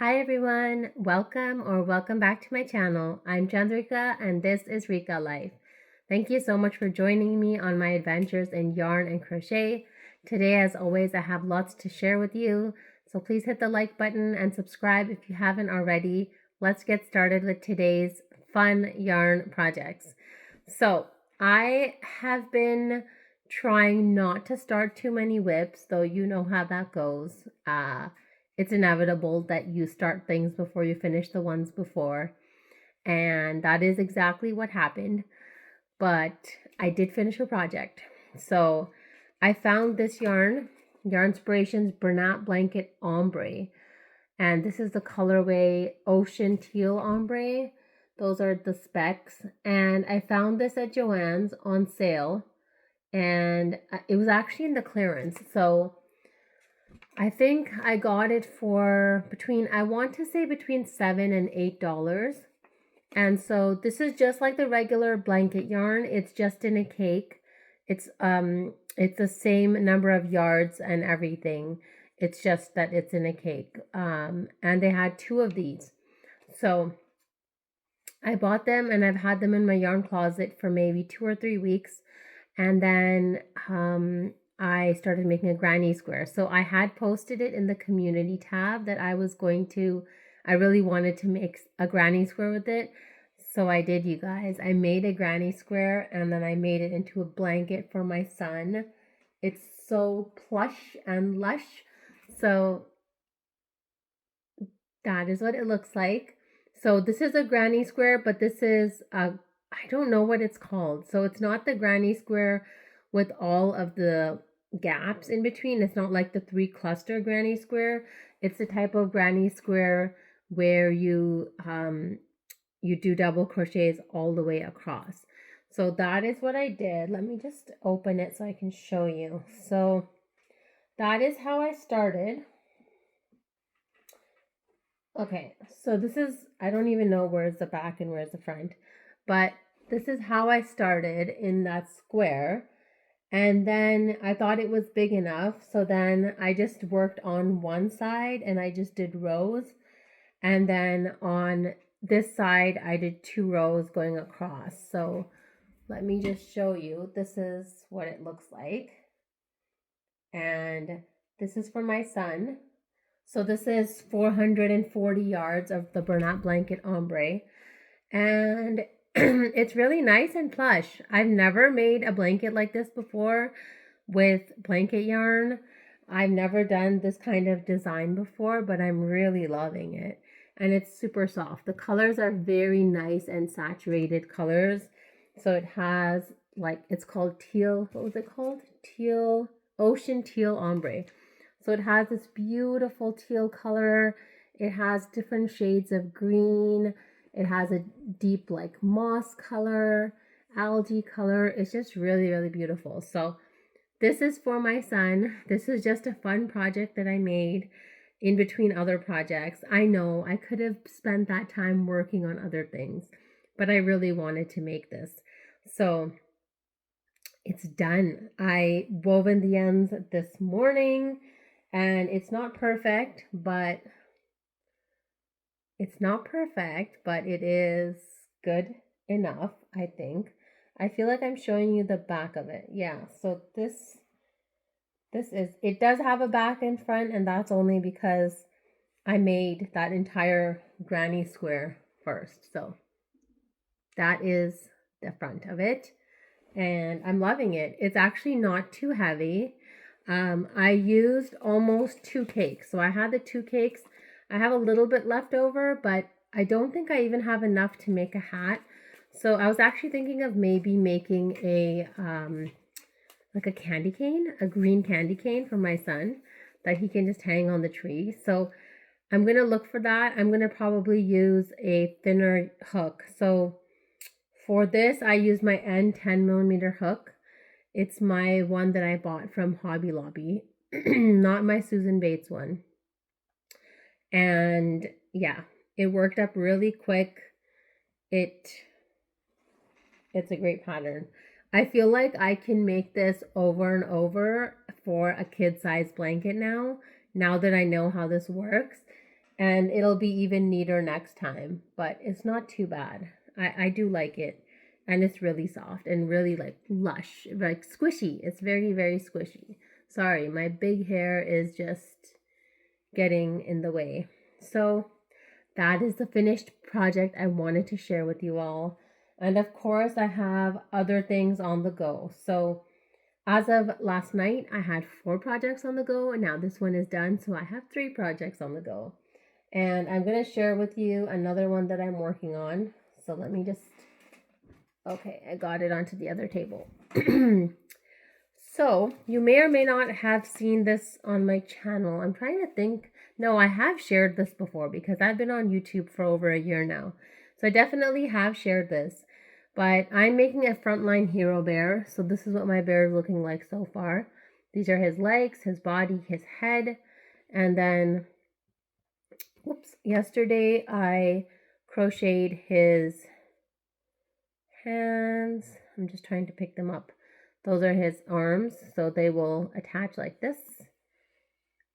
Hi everyone, welcome back to my channel. I'm Chandrika and this is RIKA Life. Thank you so much for joining me on my adventures in yarn and crochet. Today, as always, I have lots to share with you, so please hit the like button and subscribe if you haven't already. Let's get started with today's fun yarn projects. So I have been trying not to start too many whips, though you know how that goes. It's inevitable that you start things before you finish the ones before. And that is exactly what happened. But I did finish a project. So I found this Yarnspirations Bernat Blanket Ombre. And this is the colorway Ocean Teal Ombre. Those are the specs. And I found this at Joann's on sale. And it was actually in the clearance. So I think I got it for between $7 and $8. And so this is just like the regular blanket yarn. It's just in a cake. It's the same number of yards and everything. It's just that it's in a cake. And they had two of these. So I bought them and I've had them in my yarn closet for maybe 2 or 3 weeks. And then I started making a granny square. So I had posted it in the community tab that I really wanted to make a granny square with it. So I did, you guys. I made a granny square and then I made it into a blanket for my son. It's so plush and lush. So that is what it looks like. So this is a granny square, but this is I don't know what it's called. So it's not the granny square with all of the gaps in between. It's not like the 3 cluster granny square. It's the type of granny square where you do double crochets all the way across. So that is what I did. Let me just open it so I can show you. So that is how I started. Okay, so this is, I don't even know where's the back and where's the front, but this is how I started in that square. And then I thought it was big enough. So then I just worked on one side and I just did rows. And then on this side, I did 2 rows going across. So let me just show you. This is what it looks like. And this is for my son. So this is 440 yards of the Bernat Blanket Ombre. And it's really nice and plush. I've never made a blanket like this before with blanket yarn. I've never done this kind of design before, but I'm really loving it. And it's super soft. The colors are very nice and saturated colors. So it has it's called teal, what was it called? Ocean Teal Ombre. So it has this beautiful teal color. It has different shades of green. It has a deep moss color, algae color. It's just really, really beautiful. So this is for my son. This is just a fun project that I made in between other projects. I know I could have spent that time working on other things, but I really wanted to make this. So it's done. I woven the ends this morning and it's not perfect, but it is good enough, I think. I feel like I'm showing you the back of it. Yeah, so it does have a back and front, and that's only because I made that entire granny square first. So that is the front of it, and I'm loving it. It's actually not too heavy. I used almost 2 cakes. So I had the 2 cakes. I have a little bit left over, but I don't think I even have enough to make a hat. So I was actually thinking of maybe making a a candy cane, a green candy cane for my son that he can just hang on the tree. So I'm going to look for that. I'm going to probably use a thinner hook. So for this, I use my N 10mm hook. It's my one that I bought from Hobby Lobby, not my Susan Bates one. And yeah, it worked up really quick. It's a great pattern. I feel like I can make this over and over for a kid-sized blanket now that I know how this works. And it'll be even neater next time, but it's not too bad. I do like it, and it's really soft and really like lush, like squishy. It's very, very squishy. Sorry, my big hair is just getting in the way. So that is the finished project I wanted to share with you all. And of course, I have other things on the go. So as of last night, I had 4 projects on the go, and now this one is done. So I have 3 projects on the go. And I'm going to share with you another one that I'm working on. So let me just, okay, I got it onto the other table. So you may or may not have seen this on my channel. I'm trying to think. No, I have shared this before because I've been on YouTube for over a year now. So I definitely have shared this. But I'm making a frontline hero bear. So this is what my bear is looking like so far. These are his legs, his body, his head. And then, whoops, yesterday I crocheted his hands. I'm just trying to pick them up. Those are his arms, so they will attach like this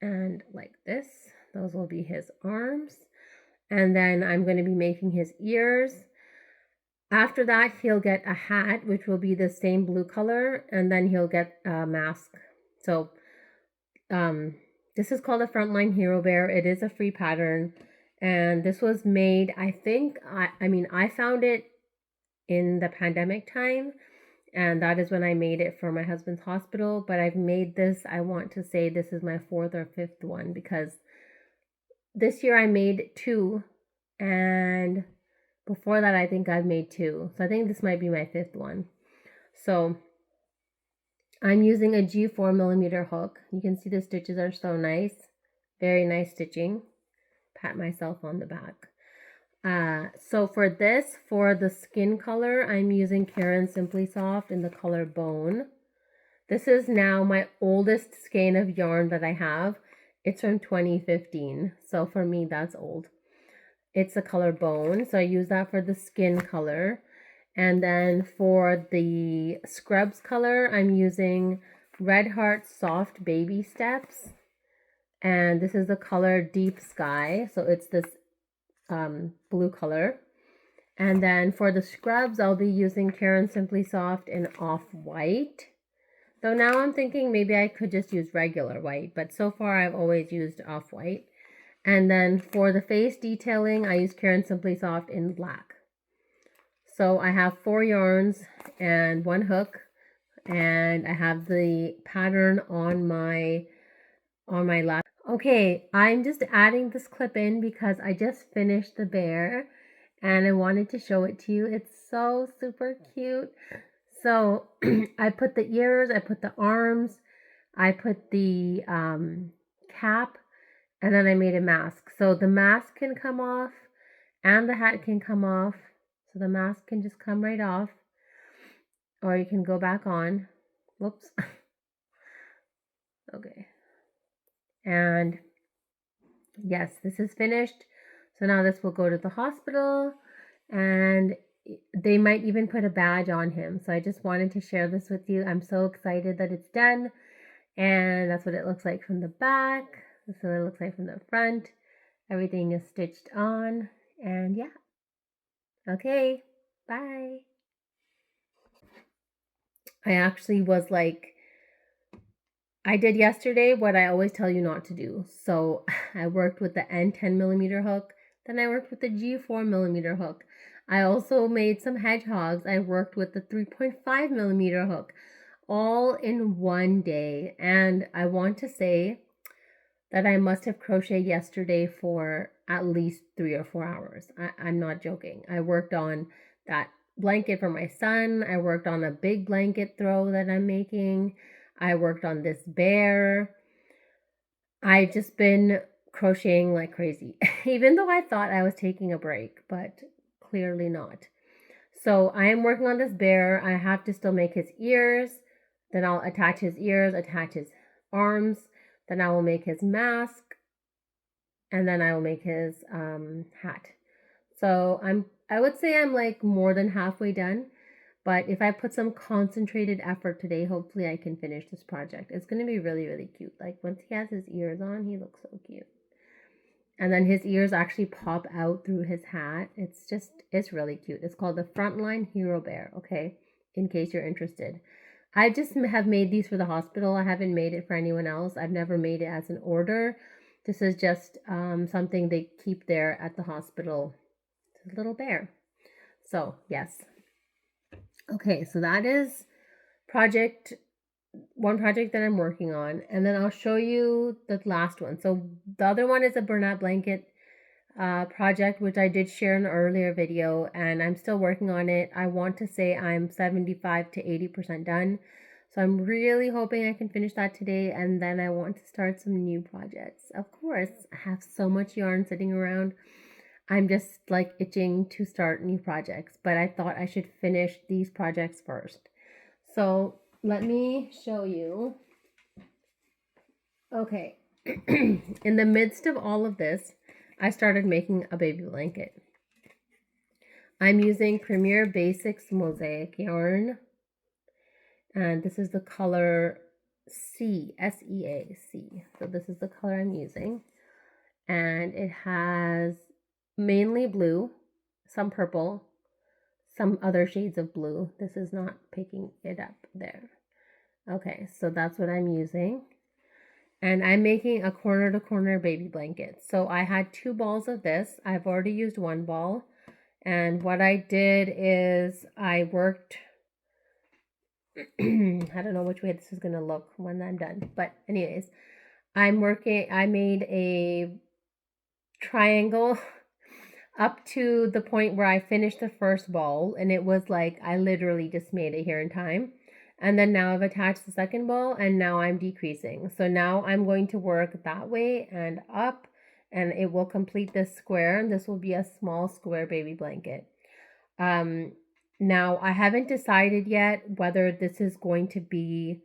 and like this. Those will be his arms. And then I'm going to be making his ears. After that, he'll get a hat, which will be the same blue color, and then he'll get a mask. So this is called a Frontline Hero Bear. It is a free pattern, and this was made, I think, I found it in the pandemic time, and that is when I made it for my husband's hospital. But I've made this, I want to say this is my 4th or 5th one, because this year I made 2, and before that I think I've made 2. So I think this might be my 5th one. So I'm using a G4mm hook. You can see the stitches are so nice. Very nice stitching. Pat myself on the back. So for the skin color, I'm using Caron Simply Soft in the color Bone. This is now my oldest skein of yarn that I have. It's from 2015. So for me, that's old. It's the color Bone. So I use that for the skin color. And then for the scrubs color, I'm using Red Heart Soft Baby Steps. And this is the color Deep Sky. So it's this blue color. And then for the scrubs, I'll be using Caron Simply Soft in Off-White. So now I'm thinking maybe I could just use regular white, but so far I've always used Off-White. And then for the face detailing, I use Caron Simply Soft in black. So I have 4 yarns and 1 hook, and I have the pattern on my lap. Okay, I'm just adding this clip in because I just finished the bear and I wanted to show it to you. It's so super cute. So I put the ears, I put the arms, I put the cap, and then I made a mask. So the mask can come off and the hat can come off. So the mask can just come right off, or you can go back on. Whoops. Okay. And yes, this is finished. So now this will go to the hospital, and they might even put a badge on him. So I just wanted to share this with you. I'm so excited that it's done. And that's what it looks like from the back. That's what it looks like from the front. Everything is stitched on. And yeah. Okay. Bye. I actually was like, I did yesterday what I always tell you not to do. So I worked with the N10mm hook. Then I worked with the G4mm hook. I also made some hedgehogs. I worked with the 3.5mm hook, all in one day. And I want to say that I must have crocheted yesterday for at least 3 or 4 hours. I'm not joking. I worked on that blanket for my son. I worked on a big blanket throw that I'm making. I worked on this bear. I've just been crocheting like crazy, even though I thought I was taking a break, but clearly not. So I am working on this bear. I have to still make his ears. Then I'll attach his ears, attach his arms. Then I will make his mask. And then I will make his hat. So I would say I'm like more than halfway done. But if I put some concentrated effort today, hopefully I can finish this project. It's going to be really, really cute. Like once he has his ears on, he looks so cute. And then his ears actually pop out through his hat. It's really cute. It's called the Frontline Hero Bear, okay? In case you're interested. I just have made these for the hospital. I haven't made it for anyone else. I've never made it as an order. This is just something they keep there at the hospital. It's a little bear. So, yes. Okay, so that is one project that I'm working on, and then I'll show you the last one. So the other one is a burlap blanket project, which I did share in an earlier video, and I'm still working on it. I want to say I'm 75 to 80% done. So I'm really hoping I can finish that today, and then I want to start some new projects. Of course, I have so much yarn sitting around. I'm just like itching to start new projects, but I thought I should finish these projects first. So let me show you. Okay, in the midst of all of this, I started making a baby blanket. I'm using Premier Basics Mosaic yarn, and this is the color C, S-E-A, C. So this is the color I'm using, and it has mainly blue, some purple, some other shades of blue. This is not picking it up there. Okay, so that's what I'm using. And I'm making a corner to corner baby blanket. So I had 2 balls of this. I've already used 1 ball. And what I did is I worked, I don't know which way this is going to look when I'm done. But anyways, I made a triangle up to the point where I finished the first ball. And it was like, I literally just made it here in time. And then now I've attached the second ball, and now I'm decreasing. So now I'm going to work that way and up, and it will complete this square, and this will be a small square baby blanket. Now I haven't decided yet whether this is going to be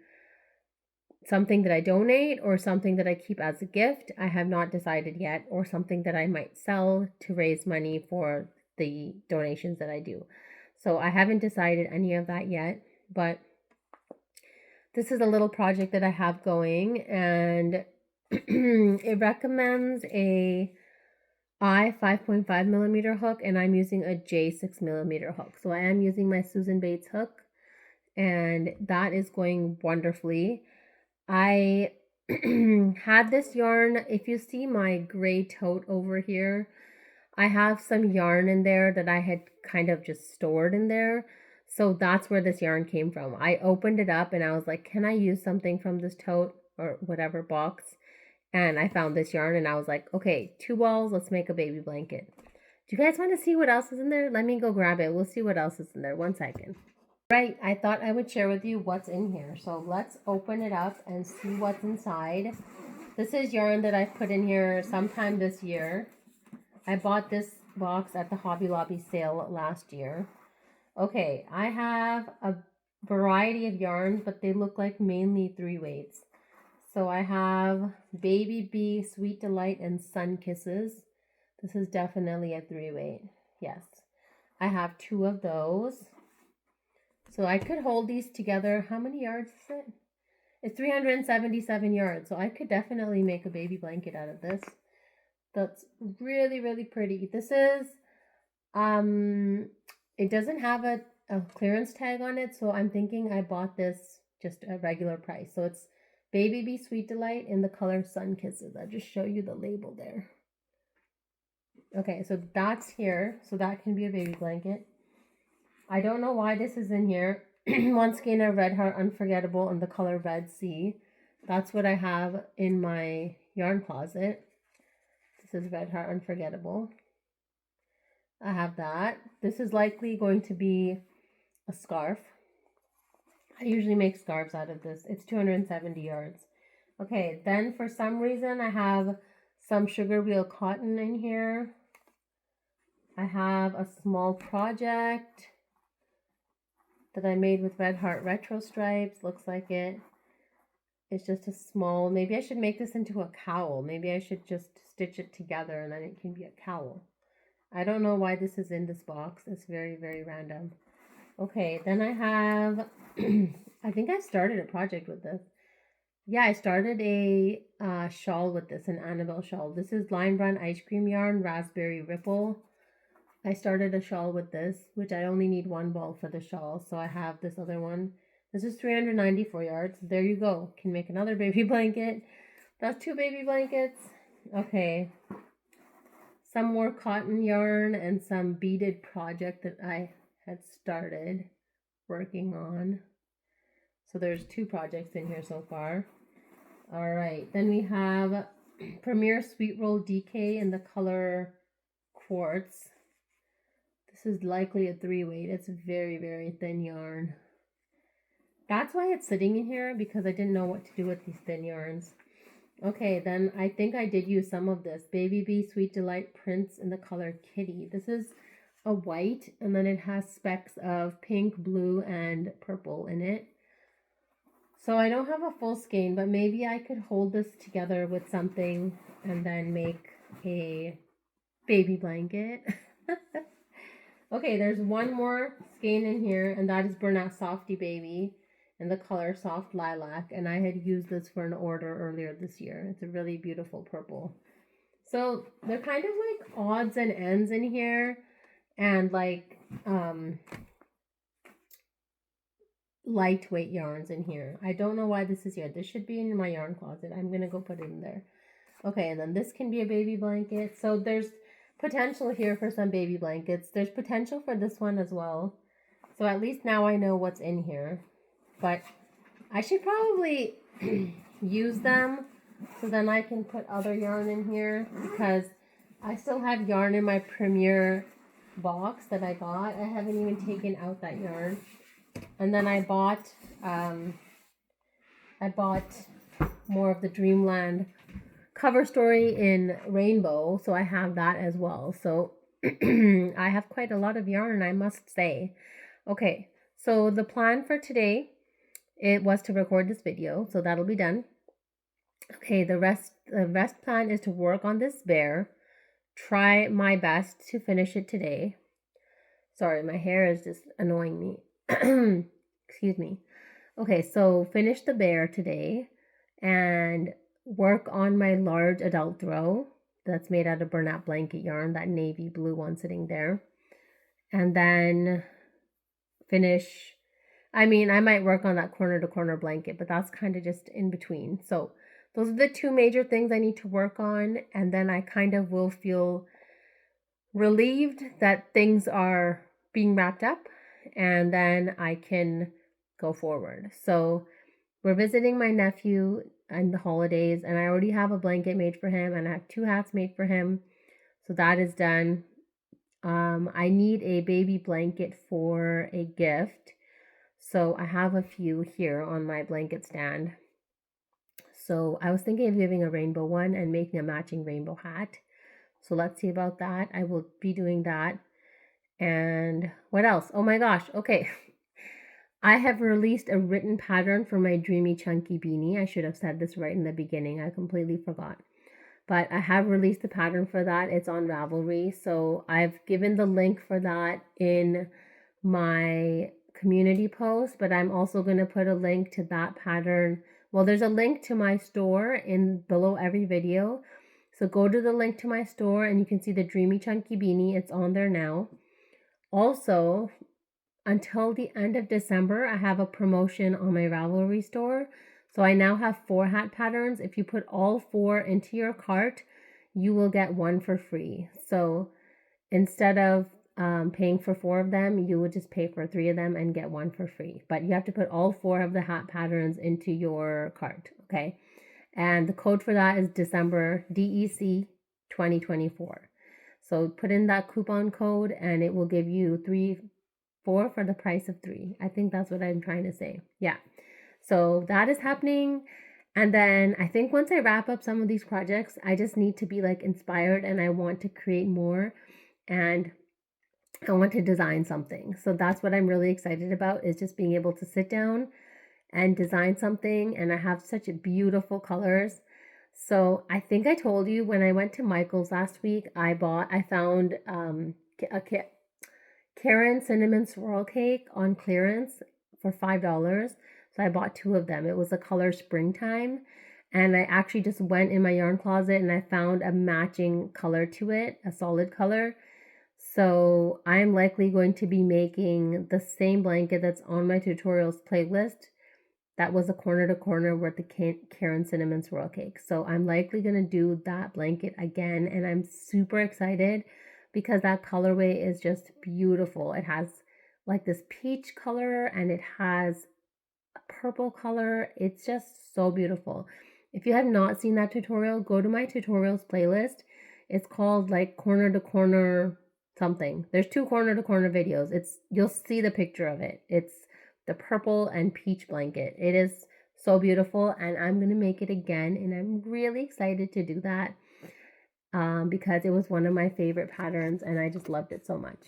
something that I donate or something that I keep as a gift. I have not decided yet, or something that I might sell to raise money for the donations that I do. So I haven't decided any of that yet, but this is a little project that I have going, and it recommends a I 5.5 millimeter hook, and I'm using a J 6 millimeter hook. So I am using my Susan Bates hook, and that is going wonderfully. I had this yarn. If you see my gray tote over here, I have some yarn in there that I had kind of just stored in there. So that's where this yarn came from. I opened it up and I was like, can I use something from this tote or whatever box? And I found this yarn and I was like, okay, 2 balls, let's make a baby blanket. Do you guys want to see what else is in there? Let me go grab it. We'll see what else is in there. 1 second. Right, I thought I would share with you what's in here. So let's open it up and see what's inside. This is yarn that I put in here sometime this year. I bought this box at the Hobby Lobby sale last year. Okay, I have a variety of yarns, but they look like mainly 3 weights. So I have Baby Bee, Sweet Delight, and Sun Kisses. This is definitely a 3 weight. Yes. I have 2 of those. So I could hold these together. How many yards is it? It's 377 yards. So I could definitely make a baby blanket out of this. That's really, really pretty. This is, it doesn't have a clearance tag on it. So I'm thinking I bought this just a regular price. So it's Baby Bee Sweet Delight in the color Sun Kisses. I'll just show you the label there. Okay, so that's here. So that can be a baby blanket. I don't know why this is in here. One Skein of Red Heart Unforgettable in the color Red Sea. That's what I have in my yarn closet. This is Red Heart Unforgettable. I have that. This is likely going to be a scarf. I usually make scarves out of this. It's 270 yards. Okay, then for some reason I have some sugar wheel cotton in here. I have a small project that I made with Red Heart Retro Stripes. Looks like it. It's just a small, maybe I should make this into a cowl. Maybe I should just stitch it together and then it can be a cowl. I don't know why this is in this box. It's very, very random. Okay, then I have, I think I started a project with this. Yeah, I started a shawl with this, an Annabelle shawl. This is Lime Run Ice Cream Yarn Raspberry Ripple. I started a shawl with this, which I only need one ball for the shawl, so I have this other one. This is 394 yards. There you go. Can make another baby blanket. That's 2 baby blankets. Okay. Some more cotton yarn and some beaded project that I had started working on. So there's 2 projects in here so far. All right. Then we have Premier Sweet Roll DK in the color Quartz. This is likely a 3-weight. It's very, very thin yarn. That's why it's sitting in here, because I didn't know what to do with these thin yarns. Okay, then I think I did use some of this. Baby Bee Sweet Delight prints in the color Kitty. This is a white, and then it has specks of pink, blue, and purple in it. So I don't have a full skein, but maybe I could hold this together with something and then make a baby blanket. Okay, there's one more skein in here, and that is Bernat Softy Baby in the color Soft Lilac, and I had used this for an order earlier this year. It's a really beautiful purple. So they're kind of like odds and ends in here, and like lightweight yarns in here. I don't know why this is here. This should be in my yarn closet. I'm gonna go put it in there. Okay, and then this can be a baby blanket. So there's potential here for some baby blankets. There's potential for this one as well. So at least now I know what's in here. But I should probably use them so then I can put other yarn in here, because I still have yarn in my Premier box that I got. I haven't even taken out that yarn. And then I bought more of the Dreamland cover story in rainbow, so I have that as well. So I have quite a lot of yarn, I must say. Okay, so the plan for today, it was to record this video, so that'll be done. Okay, the rest plan is to work on this bear, try my best to finish it today. Sorry, my hair is just annoying me. Excuse me. Okay, so finish the bear today and work on my large adult throw that's made out of Bernat blanket yarn, that navy blue one sitting there. And then finish, I might work on that corner to corner blanket, but that's kind of just in between. So those are the 2 major things I need to work on, and then I kind of will feel relieved that things are being wrapped up, and then I can go forward. So we're visiting my nephew in the holidays, and I already have a blanket made for him, and I have 2 hats made for him. So that is done. I need a baby blanket for a gift. So I have a few here on my blanket stand. So I was thinking of giving a rainbow one and making a matching rainbow hat. So let's see about that. I will be doing that. And what else? Oh my gosh. Okay. I have released a written pattern for my Dreamy Chunky Beanie. I should have said this right in the beginning. I completely forgot. But I have released the pattern for that. It's on Ravelry. So I've given the link for that in my community post, but I'm also going to put a link to that pattern. Well, there's a link to my store in below every video. So go to the link to my store and you can see the Dreamy Chunky Beanie. It's on there now. Also, until the end of December, I have a promotion on my Ravelry store. So I now have 4 hat patterns. If you put all 4 into your cart, you will get 1 for free. So instead of paying for 4 of them, you would just pay for 3 of them and get 1 for free. But you have to put all 4 of the hat patterns into your cart, okay? And the code for that is December DEC 2024. So put in that coupon code and it will give you 4 for the price of 3. I think that's what I'm trying to say. Yeah. So that is happening. And then I think once I wrap up some of these projects, I just need to be like inspired and I want to create more and I want to design something. So that's what I'm really excited about, is just being able to sit down and design something. And I have such beautiful colors. So I think I told you when I went to Michael's last week, I found a Karen cinnamon swirl cake on clearance for $5. So I bought 2 of them. It was the color Springtime. And I actually just went in my yarn closet and I found a matching color to it, a solid color. So I'm likely going to be making the same blanket that's on my tutorials playlist. That was a corner to corner with the Karen Cinnamon Swirl Cake. So I'm likely going to do that blanket again. And I'm super excited because that colorway is just beautiful. It has like this peach color and it has a purple color. It's just so beautiful. If you have not seen that tutorial, go to my tutorials playlist. It's called like corner to corner something. There's 2 corner to corner videos. You'll see the picture of it. It's the purple and peach blanket. It is so beautiful and I'm going to make it again and I'm really excited to do that because it was one of my favorite patterns and I just loved it so much.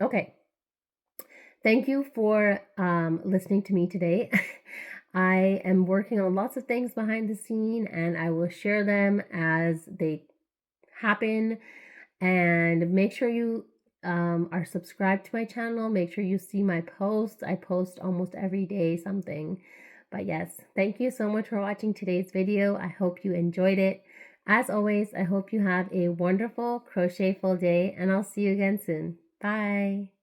Okay. Thank you for listening to me today. I am working on lots of things behind the scene and I will share them as they happen. And make sure you are subscribed to my channel. Make sure you see my posts. I post almost every day something. But yes, thank you so much for watching today's video. I hope you enjoyed it. As always, I hope you have a wonderful crochetful day and I'll see you again soon. Bye.